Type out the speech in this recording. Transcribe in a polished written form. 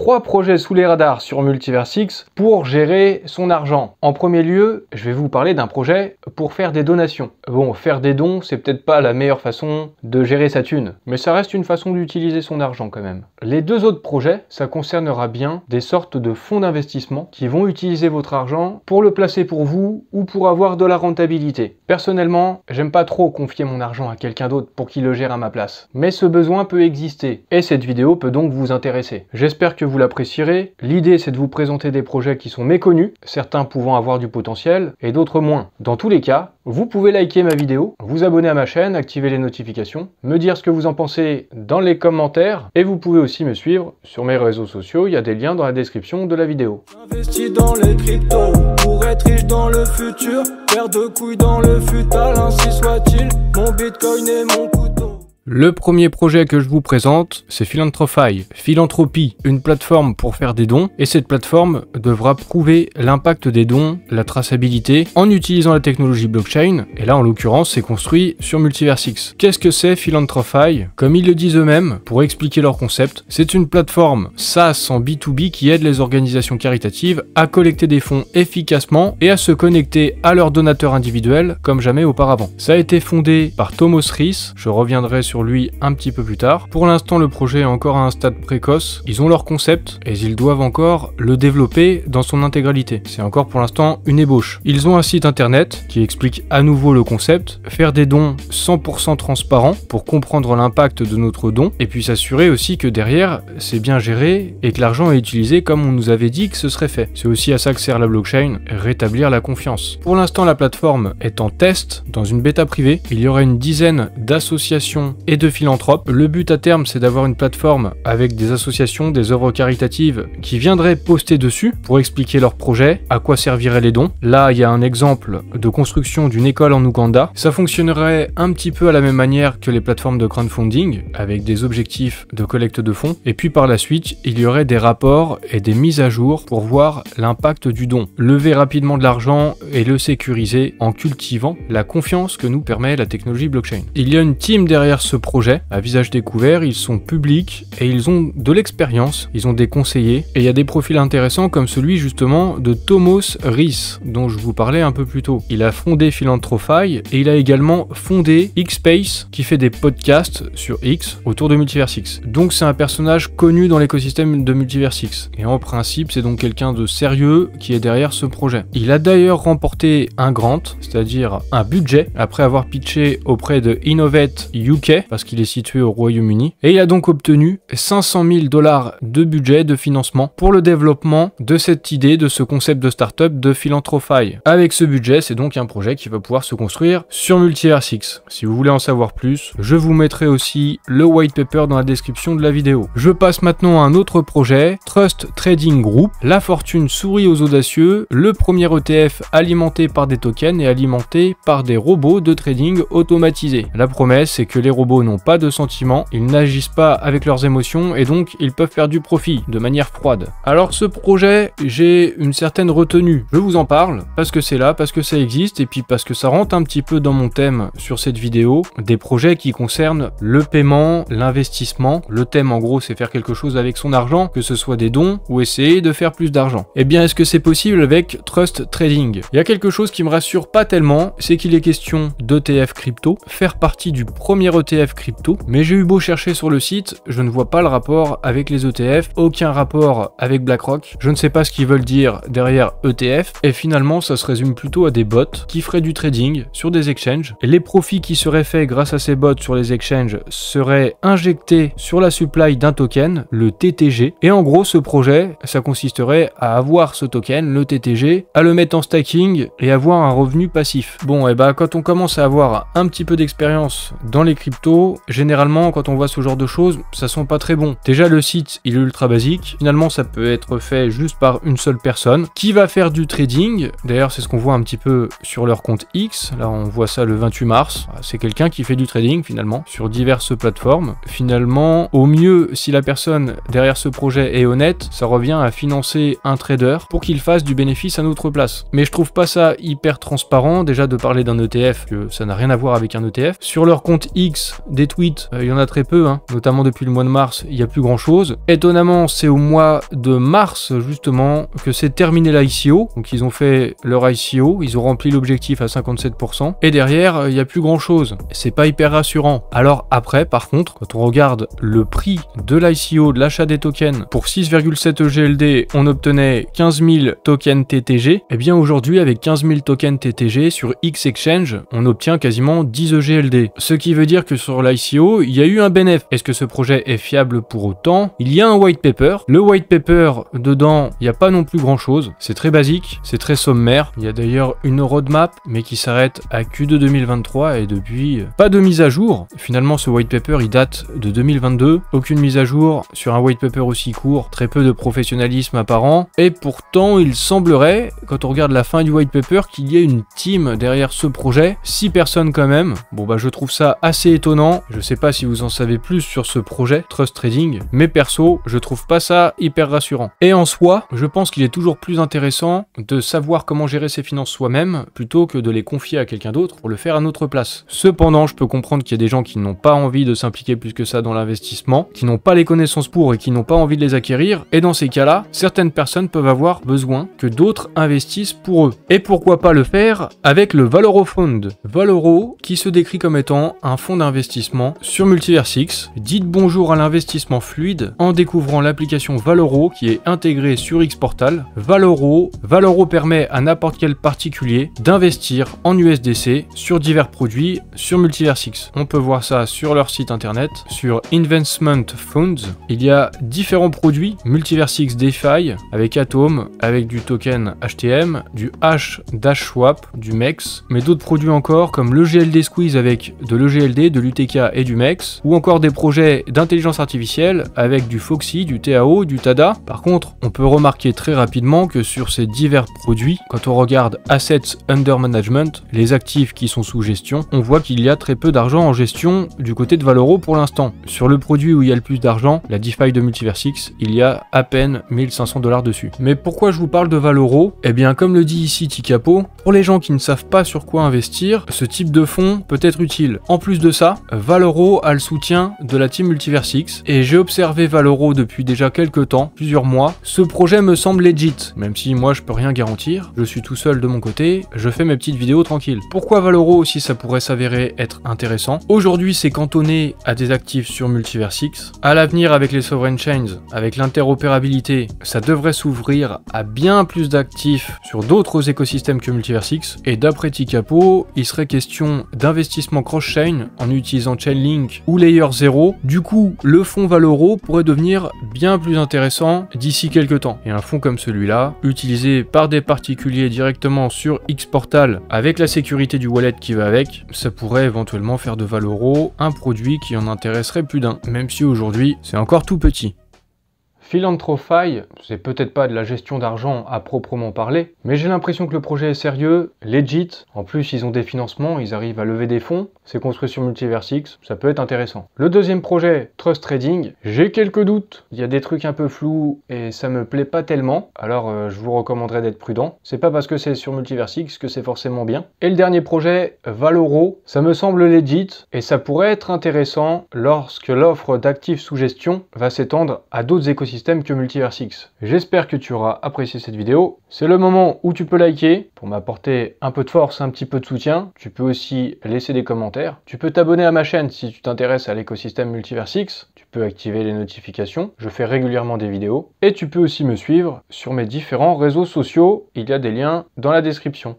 3 projets sous les radars sur Multiversix pour gérer son argent. En premier lieu, je vais vous parler d'un projet pour faire des donations. Bon, faire des dons, c'est peut-être pas la meilleure façon de gérer sa thune, mais ça reste une façon d'utiliser son argent quand même. Les 2 autres projets, ça concernera bien des sortes de fonds d'investissement qui vont utiliser votre argent pour le placer pour vous ou pour avoir de la rentabilité. Personnellement, j'aime pas trop confier mon argent à quelqu'un d'autre pour qu'il le gère à ma place, mais ce besoin peut exister et cette vidéo peut donc vous intéresser. J'espère que vous l'apprécierez. L'idée, c'est de vous présenter des projets qui sont méconnus, certains pouvant avoir du potentiel et d'autres moins. Dans tous les cas, vous pouvez liker ma vidéo, vous abonner à ma chaîne, activer les notifications, me dire ce que vous en pensez dans les commentaires et vous pouvez aussi me suivre sur mes réseaux sociaux, il y a des liens dans la description de la vidéo. Investi dans les cryptos, pour être riche dans le futur, faire de couilles dans le futal, ainsi soit-il, mon bitcoin et mon couteau. Le premier projet que je vous présente, c'est Philanthropy. Philanthropie, une plateforme pour faire des dons, et cette plateforme devra prouver l'impact des dons, la traçabilité, en utilisant la technologie blockchain, et là en l'occurrence c'est construit sur Multiversix. Qu'est-ce que c'est Philanthropy? Comme ils le disent eux-mêmes, pour expliquer leur concept, c'est une plateforme SaaS en B2B qui aide les organisations caritatives à collecter des fonds efficacement et à se connecter à leurs donateurs individuels comme jamais auparavant. Ça a été fondé par Thomas Ries, je reviendrai sur lui un petit peu plus tard. Pour l'instant, le projet est encore à un stade précoce. Ils ont leur concept et ils doivent encore le développer dans son intégralité. C'est encore pour l'instant une ébauche. Ils ont un site internet qui explique à nouveau le concept, faire des dons 100% transparents pour comprendre l'impact de notre don et puis s'assurer aussi que derrière, c'est bien géré et que l'argent est utilisé comme on nous avait dit que ce serait fait. C'est aussi à ça que sert la blockchain, rétablir la confiance. Pour l'instant, la plateforme est en test dans une bêta privée. Il y aura une dizaine d'associations et de philanthropes. Le but à terme, c'est d'avoir une plateforme avec des associations, des œuvres caritatives qui viendraient poster dessus pour expliquer leurs projets, à quoi serviraient les dons. Là, il y a un exemple de construction d'une école en Ouganda. Ça fonctionnerait un petit peu à la même manière que les plateformes de crowdfunding, avec des objectifs de collecte de fonds. Et puis par la suite, il y aurait des rapports et des mises à jour pour voir l'impact du don. Lever rapidement de l'argent et le sécuriser en cultivant la confiance que nous permet la technologie blockchain. Il y a une team derrière ce projet, à visage découvert, ils sont publics et ils ont de l'expérience, ils ont des conseillers et il y a des profils intéressants comme celui justement de Thomas Ries dont je vous parlais un peu plus tôt. Il a fondé Philanthropy et il a également fondé Xspace qui fait des podcasts sur X autour de Multiversix. Donc c'est un personnage connu dans l'écosystème de Multiversix et en principe c'est donc quelqu'un de sérieux qui est derrière ce projet. Il a d'ailleurs remporté un grant, c'est-à-dire un budget après avoir pitché auprès de Innovate UK parce qu'il est situé au Royaume-Uni et il a donc obtenu 500 000 $ de budget de financement pour le développement de cette idée, de ce concept de start-up de Philanthropy. Avec ce budget, c'est donc un projet qui va pouvoir se construire sur Multiversix. Si vous voulez en savoir plus, je vous mettrai aussi le white paper dans la description de la vidéo. Je passe maintenant à un autre projet, Trust Trading Group. La fortune sourit aux audacieux, le premier ETF alimenté par des tokens et alimenté par des robots de trading automatisés. La promesse, c'est que les robots n'ont pas de sentiments, ils n'agissent pas avec leurs émotions et donc ils peuvent faire du profit de manière froide. Alors ce projet, j'ai une certaine retenue. Je vous en parle parce que c'est là, parce que ça existe et puis parce que ça rentre un petit peu dans mon thème sur cette vidéo, des projets qui concernent le paiement, l'investissement. Le thème en gros c'est faire quelque chose avec son argent, que ce soit des dons ou essayer de faire plus d'argent. Et bien est-ce que c'est possible avec Trust Trading? Il y a quelque chose qui me rassure pas tellement, c'est qu'il est question d'ETF crypto, faire partie du premier ETF crypto, mais j'ai eu beau chercher sur le site, je ne vois pas le rapport avec les ETF, aucun rapport avec BlackRock, je ne sais pas ce qu'ils veulent dire derrière ETF, et finalement ça se résume plutôt à des bots qui feraient du trading sur des exchanges, et les profits qui seraient faits grâce à ces bots sur les exchanges seraient injectés sur la supply d'un token, le TTG, et en gros ce projet, ça consisterait à avoir ce token, le TTG, à le mettre en stacking et avoir un revenu passif. Bon, et bah quand on commence à avoir un petit peu d'expérience dans les cryptos, généralement quand on voit ce genre de choses, ça sent pas très bon. Déjà le site il est ultra basique, finalement ça peut être fait juste par une seule personne qui va faire du trading. D'ailleurs c'est ce qu'on voit un petit peu sur leur compte X, là on voit ça le 28 mars, c'est quelqu'un qui fait du trading finalement sur diverses plateformes. Finalement au mieux si la personne derrière ce projet est honnête, ça revient à financer un trader pour qu'il fasse du bénéfice à notre place. Mais je trouve pas ça hyper transparent déjà de parler d'un ETF, que ça n'a rien à voir avec un ETF. Sur leur compte X, reste des tweets, il y en a très peu, hein, notamment depuis le mois de mars, il n'y a plus grand chose. Étonnamment, c'est au mois de mars justement que c'est terminé l'ICO, donc ils ont fait leur ICO, ils ont rempli l'objectif à 57%, et derrière, il n'y a plus grand chose. C'est pas hyper rassurant. Alors après, par contre, quand on regarde le prix de l'ICO, de l'achat des tokens, pour 6,7 EGLD, on obtenait 15 000 tokens TTG, et bien aujourd'hui, avec 15 000 tokens TTG sur X Exchange, on obtient quasiment 10 EGLD. Ce qui veut dire que sur l'ICO, il y a eu un bénéfice. Est-ce que ce projet est fiable pour autant? Il y a un white paper. Le white paper, dedans, il n'y a pas non plus grand chose. C'est très basique, c'est très sommaire. Il y a d'ailleurs une roadmap, mais qui s'arrête à Q2 2023 et depuis, pas de mise à jour. Finalement, ce white paper, il date de 2022. Aucune mise à jour sur un white paper aussi court. Très peu de professionnalisme apparent. Et pourtant, il semblerait, quand on regarde la fin du white paper, qu'il y ait une team derrière ce projet. 6 personnes quand même. Bon bah je trouve ça assez étonnant. Je sais pas si vous en savez plus sur ce projet Trust Trading, mais perso, je trouve pas ça hyper rassurant. Et en soi, je pense qu'il est toujours plus intéressant de savoir comment gérer ses finances soi-même plutôt que de les confier à quelqu'un d'autre pour le faire à notre place. Cependant, je peux comprendre qu'il y a des gens qui n'ont pas envie de s'impliquer plus que ça dans l'investissement, qui n'ont pas les connaissances pour et qui n'ont pas envie de les acquérir, et dans ces cas-là, certaines personnes peuvent avoir besoin que d'autres investissent pour eux. Et pourquoi pas le faire avec le Valoro Fund. Valoro, qui se décrit comme étant un fonds d'investissement sur Multiversix. Dites bonjour à l'investissement fluide en découvrant l'application Valoro qui est intégrée sur Xportal. Valoro permet à n'importe quel particulier d'investir en USDC sur divers produits sur Multiversix. On peut voir ça sur leur site internet, sur Investment Funds. Il y a différents produits, Multiversix DeFi, avec Atom, avec du token HTM, du Hash Dash Swap, du MEX, mais d'autres produits encore comme le GLD Squeeze avec de l'EGLD, de l'UTK et du MEX, ou encore des projets d'intelligence artificielle avec du Foxy, du TAO, du TADA. Par contre, on peut remarquer très rapidement que sur ces divers produits, quand on regarde Assets Under Management, les actifs qui sont sous gestion, on voit qu'il y a très peu d'argent en gestion du côté de Valoro pour l'instant. Sur le produit où il y a le plus d'argent, la DeFi de Multiversix, il y a à peine 1500 $ dessus. Mais pourquoi je vous parle de Valoro? Eh bien, comme le dit ici Tikapo, pour les gens qui ne savent pas sur quoi investir, ce type de fonds peut être utile. En plus de ça, Valoro a le soutien de la team Multiversix et j'ai observé Valoro depuis déjà quelques temps, plusieurs mois. Ce projet me semble legit, même si moi je peux rien garantir, je suis tout seul de mon côté, je fais mes petites vidéos tranquilles. Pourquoi Valoro si ça pourrait s'avérer être intéressant? Aujourd'hui c'est cantonné à des actifs sur Multiversix. À l'avenir avec les sovereign chains, avec l'interopérabilité, ça devrait s'ouvrir à bien plus d'actifs sur d'autres écosystèmes que Multiversix. Et d'après Tikapo, il serait question d'investissement cross-chain en utilisant Chainlink ou Layer 0. Du coup, le fonds Valoro pourrait devenir bien plus intéressant d'ici quelques temps. Et un fonds comme celui-là, utilisé par des particuliers directement sur Xportal avec la sécurité du wallet qui va avec, ça pourrait éventuellement faire de Valoro un produit qui en intéresserait plus d'un, même si aujourd'hui c'est encore tout petit. Philanthropy, c'est peut-être pas de la gestion d'argent à proprement parler, mais j'ai l'impression que le projet est sérieux, legit, en plus ils ont des financements, ils arrivent à lever des fonds, c'est construit sur Multiversix, ça peut être intéressant. Le deuxième projet, Trust Trading, j'ai quelques doutes, il y a des trucs un peu flous et ça me plaît pas tellement, alors je vous recommanderais d'être prudent, c'est pas parce que c'est sur Multiversix que c'est forcément bien. Et le dernier projet, Valoro, ça me semble legit et ça pourrait être intéressant lorsque l'offre d'actifs sous gestion va s'étendre à d'autres écosystèmes que Multiversix. J'espère que tu auras apprécié cette vidéo. C'est le moment où tu peux liker pour m'apporter un peu de force, un petit peu de soutien. Tu peux aussi laisser des commentaires. Tu peux t'abonner à ma chaîne si tu t'intéresses à l'écosystème Multiversix. Tu peux activer les notifications. Je fais régulièrement des vidéos. Et tu peux aussi me suivre sur mes différents réseaux sociaux. Il y a des liens dans la description.